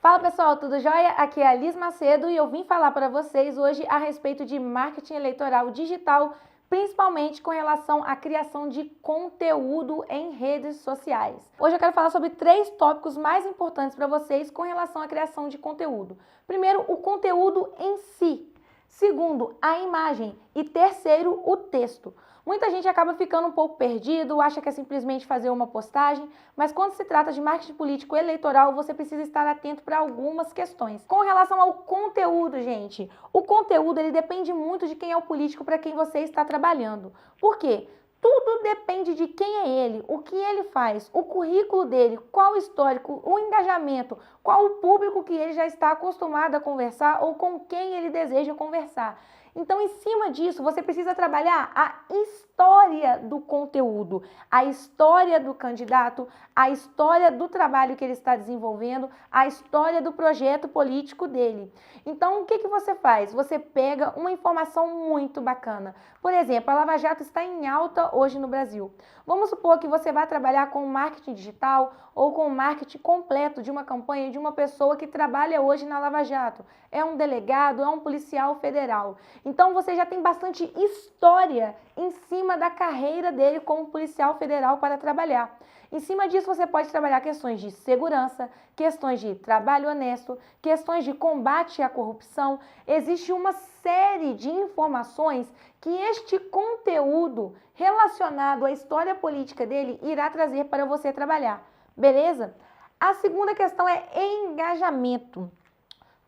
Fala pessoal, tudo jóia? Aqui é a Liz Macedo e eu vim falar para vocês hoje a respeito de marketing eleitoral digital, principalmente com relação à criação de conteúdo em redes sociais. Hoje eu quero falar sobre 3 tópicos mais importantes para vocês com relação à criação de conteúdo. Primeiro, o conteúdo em si. Segundo, a imagem. E terceiro, o texto. Muita gente acaba ficando um pouco perdido, acha que é simplesmente fazer uma postagem, mas quando se trata de marketing político eleitoral, você precisa estar atento para algumas questões. Com relação ao conteúdo, gente, o conteúdo ele depende muito de quem é o político para quem você está trabalhando. Por quê? Tudo depende de quem é ele, o que ele faz, o currículo dele, qual o histórico, o engajamento, qual o público que ele já está acostumado a conversar ou com quem ele deseja conversar. Então, em cima disso, você precisa trabalhar a história do conteúdo, a história do candidato, a história do trabalho que ele está desenvolvendo, a história do projeto político dele. Então, o que você faz? Você pega uma informação muito bacana. Por exemplo, a Lava Jato está em alta hoje no Brasil. Vamos supor que você vai trabalhar com marketing digital ou com marketing completo de uma campanha de uma pessoa que trabalha hoje na Lava Jato. É um delegado, é um policial federal. Então você já tem bastante história em cima da carreira dele como policial federal para trabalhar. Em cima disso você pode trabalhar questões de segurança, questões de trabalho honesto, questões de combate à corrupção. Existe uma série de informações que este conteúdo relacionado à história política dele irá trazer para você trabalhar. Beleza? A segunda questão é engajamento.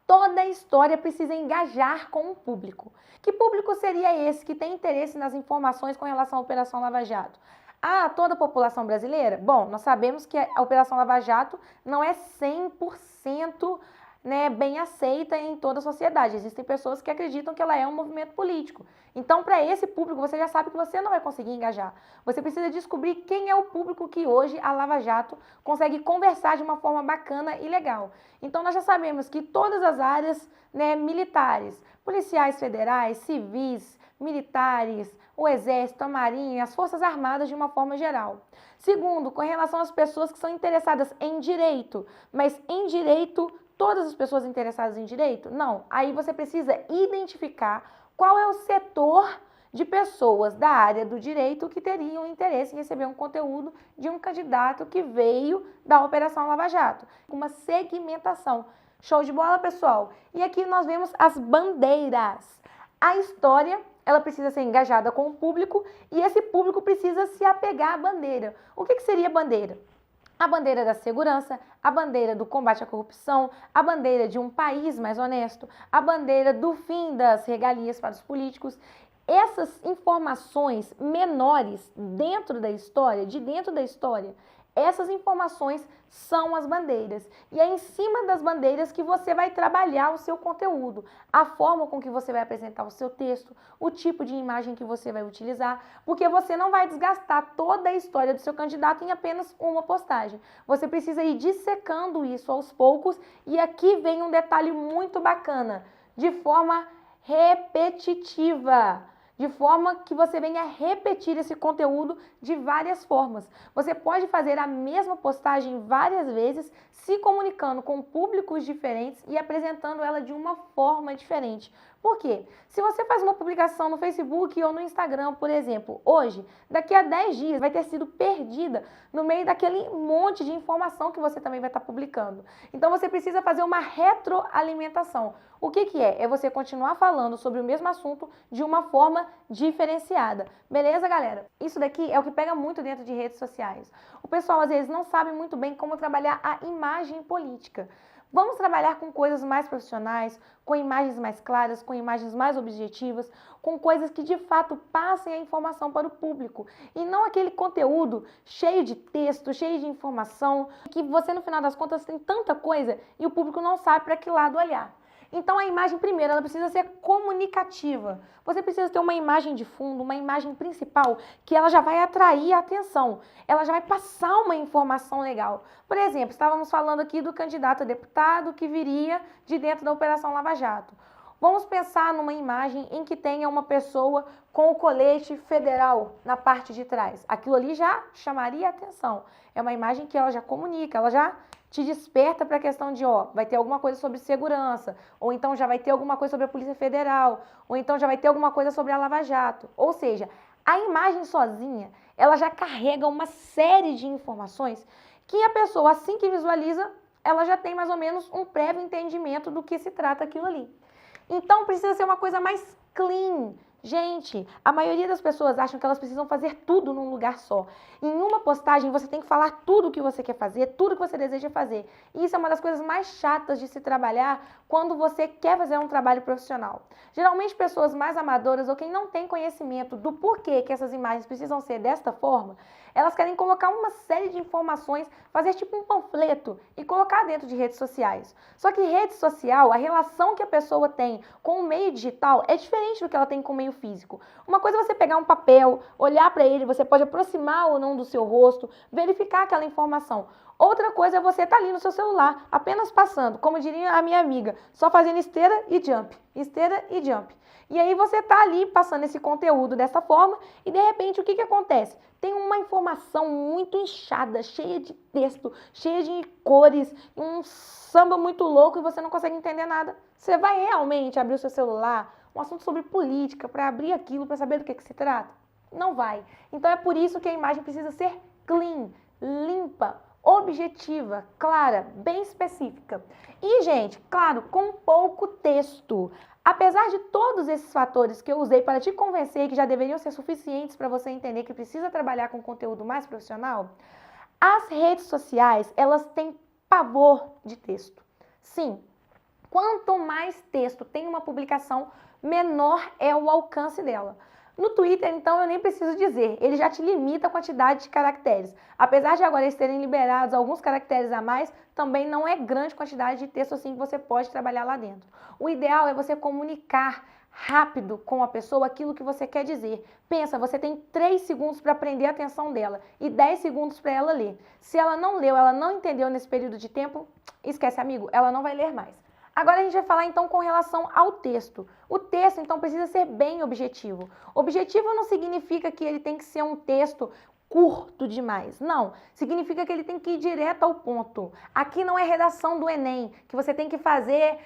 Toda história precisa engajar com o público. Que público seria esse que tem interesse nas informações com relação à Operação Lava Jato? Toda a população brasileira? Bom, nós sabemos que a Operação Lava Jato não é 100% bem aceita em toda a sociedade. Existem pessoas que acreditam que ela é um movimento político. Então, para esse público, você já sabe que você não vai conseguir engajar. Você precisa descobrir quem é o público que hoje a Lava Jato consegue conversar de uma forma bacana e legal. Então, nós já sabemos que todas as áreas militares, policiais federais, civis, militares, o Exército, a Marinha, as Forças Armadas de uma forma geral. Segundo, com relação às pessoas que são interessadas em direito, mas em direito todas as pessoas interessadas em direito? Não. Aí você precisa identificar qual é o setor de pessoas da área do direito que teriam interesse em receber um conteúdo de um candidato que veio da Operação Lava Jato. Uma segmentação. Show de bola, pessoal? E aqui nós vemos as bandeiras. A história, ela precisa ser engajada com o público e esse público precisa se apegar à bandeira. O que seria bandeira? A bandeira da segurança, a bandeira do combate à corrupção, a bandeira de um país mais honesto, a bandeira do fim das regalias para os políticos. Essas informações menores dentro da história, essas informações são as bandeiras. E é em cima das bandeiras que você vai trabalhar o seu conteúdo, a forma com que você vai apresentar o seu texto, o tipo de imagem que você vai utilizar, porque você não vai desgastar toda a história do seu candidato em apenas uma postagem. Você precisa ir dissecando isso aos poucos e aqui vem um detalhe muito bacana, de forma repetitiva. De forma que você venha repetir esse conteúdo de várias formas. Você pode fazer a mesma postagem várias vezes, se comunicando com públicos diferentes e apresentando ela de uma forma diferente. Por quê? Se você faz uma publicação no Facebook ou no Instagram, por exemplo, hoje, daqui a 10 dias vai ter sido perdida no meio daquele monte de informação que você também vai estar publicando. Então você precisa fazer uma retroalimentação. O que é? É você continuar falando sobre o mesmo assunto de uma forma diferenciada. Beleza, galera? Isso daqui é o que pega muito dentro de redes sociais. O pessoal, às vezes, não sabe muito bem como trabalhar a imagem política. Vamos trabalhar com coisas mais profissionais, com imagens mais claras, com imagens mais objetivas, com coisas que de fato passem a informação para o público. E não aquele conteúdo cheio de texto, cheio de informação, que você no final das contas tem tanta coisa e o público não sabe para que lado olhar. Então a imagem primeiro, ela precisa ser comunicativa. Você precisa ter uma imagem de fundo, uma imagem principal, que ela já vai atrair a atenção. Ela já vai passar uma informação legal. Por exemplo, estávamos falando aqui do candidato a deputado que viria de dentro da Operação Lava Jato. Vamos pensar numa imagem em que tenha uma pessoa com o colete federal na parte de trás. Aquilo ali já chamaria a atenção. É uma imagem que ela já comunica, ela já te desperta para a questão de, ó, vai ter alguma coisa sobre segurança, ou então já vai ter alguma coisa sobre a Polícia Federal, ou então já vai ter alguma coisa sobre a Lava Jato. Ou seja, a imagem sozinha, ela já carrega uma série de informações que a pessoa, assim que visualiza, ela já tem mais ou menos um prévio entendimento do que se trata aquilo ali. Então, precisa ser uma coisa mais clean. Gente, a maioria das pessoas acham que elas precisam fazer tudo num lugar só. Em uma postagem, você tem que falar tudo o que você quer fazer, tudo que você deseja fazer. E isso é uma das coisas mais chatas de se trabalhar quando você quer fazer um trabalho profissional. Geralmente, pessoas mais amadoras ou quem não tem conhecimento do porquê que essas imagens precisam ser desta forma, elas querem colocar uma série de informações, fazer tipo um panfleto e colocar dentro de redes sociais. Só que rede social, a relação que a pessoa tem com o meio digital é diferente do que ela tem com o meio físico. Uma coisa é você pegar um papel, olhar para ele, você pode aproximar ou não do seu rosto, verificar aquela informação. Outra coisa é você estar ali no seu celular, apenas passando, como diria a minha amiga, só fazendo esteira e jump, esteira e jump. E aí você está ali passando esse conteúdo dessa forma e de repente o que acontece? Tem uma informação muito inchada, cheia de texto, cheia de cores, um samba muito louco e você não consegue entender nada. Você vai realmente abrir o seu celular, um assunto sobre política, para abrir aquilo, para saber do que se trata? Não vai. Então é por isso que a imagem precisa ser clean, limpa, objetiva, clara, bem específica. E, gente, claro, com pouco texto. Apesar de todos esses fatores que eu usei para te convencer que já deveriam ser suficientes para você entender que precisa trabalhar com conteúdo mais profissional, as redes sociais, elas têm pavor de texto. Sim, quanto mais texto tem uma publicação, menor é o alcance dela. No Twitter, então, eu nem preciso dizer, ele já te limita a quantidade de caracteres. Apesar de agora eles terem liberados alguns caracteres a mais, também não é grande quantidade de texto assim que você pode trabalhar lá dentro. O ideal é você comunicar rápido com a pessoa aquilo que você quer dizer. Pensa, você tem 3 segundos para prender a atenção dela e 10 segundos para ela ler. Se ela não leu, ela não entendeu nesse período de tempo, esquece, amigo, ela não vai ler mais. Agora a gente vai falar então com relação ao texto. O texto então precisa ser bem objetivo. Objetivo não significa que ele tem que ser um texto curto demais. Não, significa que ele tem que ir direto ao ponto. Aqui não é redação do Enem, que você tem que fazer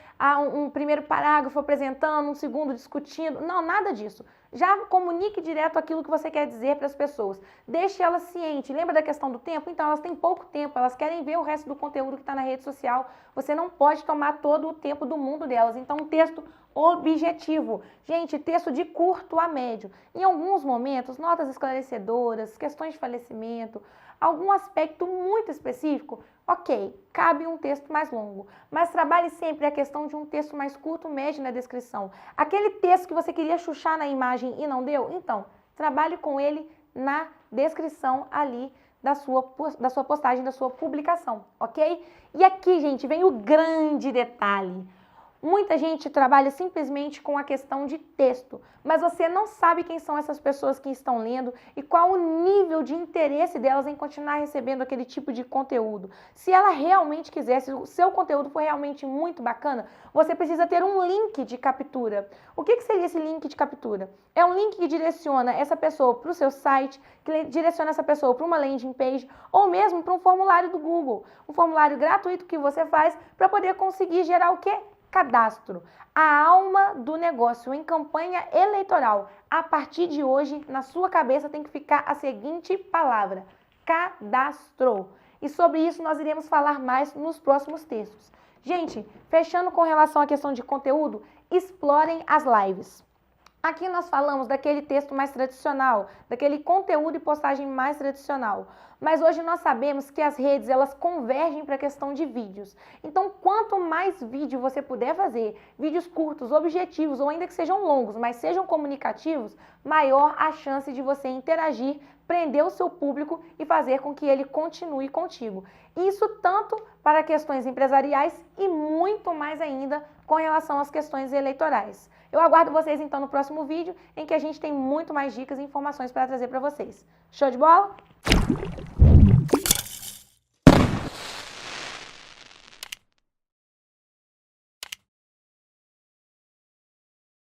um primeiro parágrafo apresentando, um segundo discutindo. Não, nada disso. Já comunique direto aquilo que você quer dizer para as pessoas. Deixe elas cientes. Lembra da questão do tempo? Então, elas têm pouco tempo, elas querem ver o resto do conteúdo que está na rede social. Você não pode tomar todo o tempo do mundo delas. Então, um texto objetivo. Gente, texto de curto a médio. Em alguns momentos, notas esclarecedoras, questões de falecimento, algum aspecto muito específico, ok, cabe um texto mais longo. Mas trabalhe sempre a questão de um texto mais curto, médio na descrição. Aquele texto que você queria chuchar na imagem e não deu, então, trabalhe com ele na descrição ali da sua postagem, da sua publicação, ok? E aqui, gente, vem o grande detalhe. Muita gente trabalha simplesmente com a questão de texto, mas você não sabe quem são essas pessoas que estão lendo e qual o nível de interesse delas em continuar recebendo aquele tipo de conteúdo. Se ela realmente quiser, se o seu conteúdo for realmente muito bacana, você precisa ter um link de captura. O que seria esse link de captura? É um link que direciona essa pessoa para o seu site, que direciona essa pessoa para uma landing page ou mesmo para um formulário do Google. Um formulário gratuito que você faz para poder conseguir gerar o quê? Cadastro, a alma do negócio em campanha eleitoral. A partir de hoje, na sua cabeça tem que ficar a seguinte palavra: cadastro. E sobre isso nós iremos falar mais nos próximos textos. Gente, fechando com relação à questão de conteúdo, explorem as lives. Aqui nós falamos daquele texto mais tradicional, daquele conteúdo e postagem mais tradicional. Mas hoje nós sabemos que as redes, elas convergem para a questão de vídeos. Então, quanto mais vídeo você puder fazer, vídeos curtos, objetivos, ou ainda que sejam longos, mas sejam comunicativos, maior a chance de você interagir, prender o seu público e fazer com que ele continue contigo. Isso tanto para questões empresariais e muito mais ainda com relação às questões eleitorais. Eu aguardo vocês então no próximo vídeo, em que a gente tem muito mais dicas e informações para trazer para vocês. Show de bola?